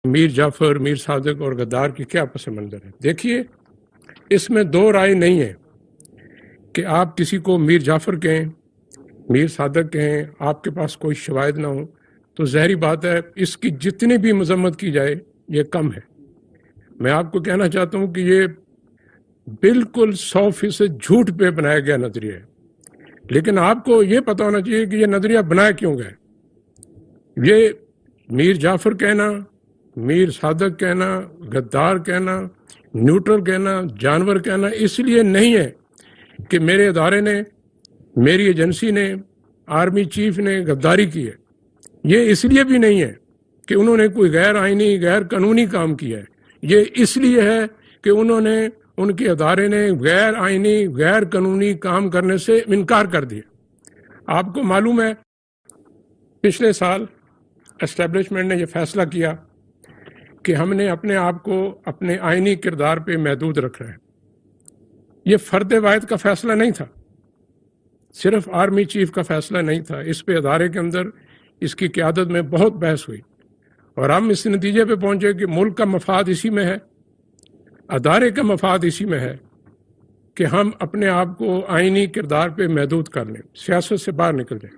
میر جعفر، میر صادق اور غدار کی کیا پس منظر ہے؟ دیکھیے، اس میں دو رائے نہیں ہے کہ آپ کسی کو میر جعفر کہیں، میر صادق کہیں، آپ کے پاس کوئی شواہد نہ ہو تو ظاہری بات ہے اس کی جتنی بھی مذمت کی جائے یہ کم ہے۔ میں آپ کو کہنا چاہتا ہوں کہ یہ بالکل 100% جھوٹ پہ بنایا گیا نظریہ ہے، لیکن آپ کو یہ پتہ ہونا چاہیے کہ یہ نظریہ بنایا کیوں گیا۔ یہ میر جعفر کہنا، میر صادق کہنا، غدار کہنا، نیوٹرل کہنا، جانور کہنا اس لیے نہیں ہے کہ میرے ادارے نے، میری ایجنسی نے، آرمی چیف نے غداری کی ہے۔ یہ اس لیے بھی نہیں ہے کہ انہوں نے کوئی غیر آئینی، غیر قانونی کام کیا ہے۔ یہ اس لیے ہے کہ انہوں نے، ان کے ادارے نے غیر آئینی، غیر قانونی کام کرنے سے انکار کر دیا۔ آپ کو معلوم ہے پچھلے سال اسٹیبلشمنٹ نے یہ فیصلہ کیا کہ ہم نے اپنے آپ کو اپنے آئینی کردار پہ محدود رکھنا ہے۔ یہ فرد واحد کا فیصلہ نہیں تھا، صرف آرمی چیف کا فیصلہ نہیں تھا، اس پہ ادارے کے اندر اس کی قیادت میں بہت بحث ہوئی اور ہم اس نتیجے پہ پہنچے کہ ملک کا مفاد اسی میں ہے، ادارے کا مفاد اسی میں ہے کہ ہم اپنے آپ کو آئینی کردار پہ محدود کر لیں، سیاست سے باہر نکل جائیں۔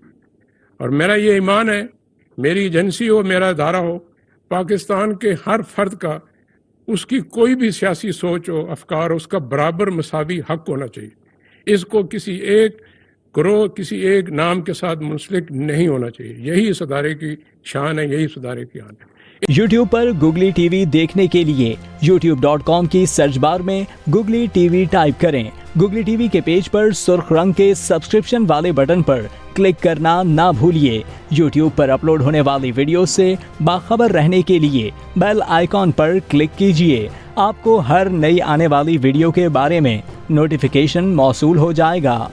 اور میرا یہ ایمان ہے، میری ایجنسی ہو، میرا ادارہ ہو، پاکستان کے ہر فرد کا، اس کی کوئی بھی سیاسی سوچ ہو، افکار ہو، اس کا برابر مساوی حق ہونا چاہیے۔ اس کو کسی ایک گروہ، کسی ایک نام کے ساتھ منسلک نہیں ہونا چاہیے۔ یہی اس ادارے کی شان ہے، یہی اس ادارے کی آن ہے۔ یوٹیوب پر گوگلی ٹی وی دیکھنے کے لیے youtube.com کی سرچ بار میں گوگلی ٹی وی ٹائپ کریں۔ گوگلی ٹی وی کے پیج پر سرخ رنگ کے سبسکرپشن والے بٹن پر کلک کرنا نہ بھولیے۔ یوٹیوب پر اپلوڈ ہونے والی ویڈیو سے باخبر رہنے کے لیے بیل آئیکن پر کلک کیجیے۔ آپ کو ہر نئی آنے والی ویڈیو کے بارے میں نوٹیفیکیشن موصول ہو جائے گا۔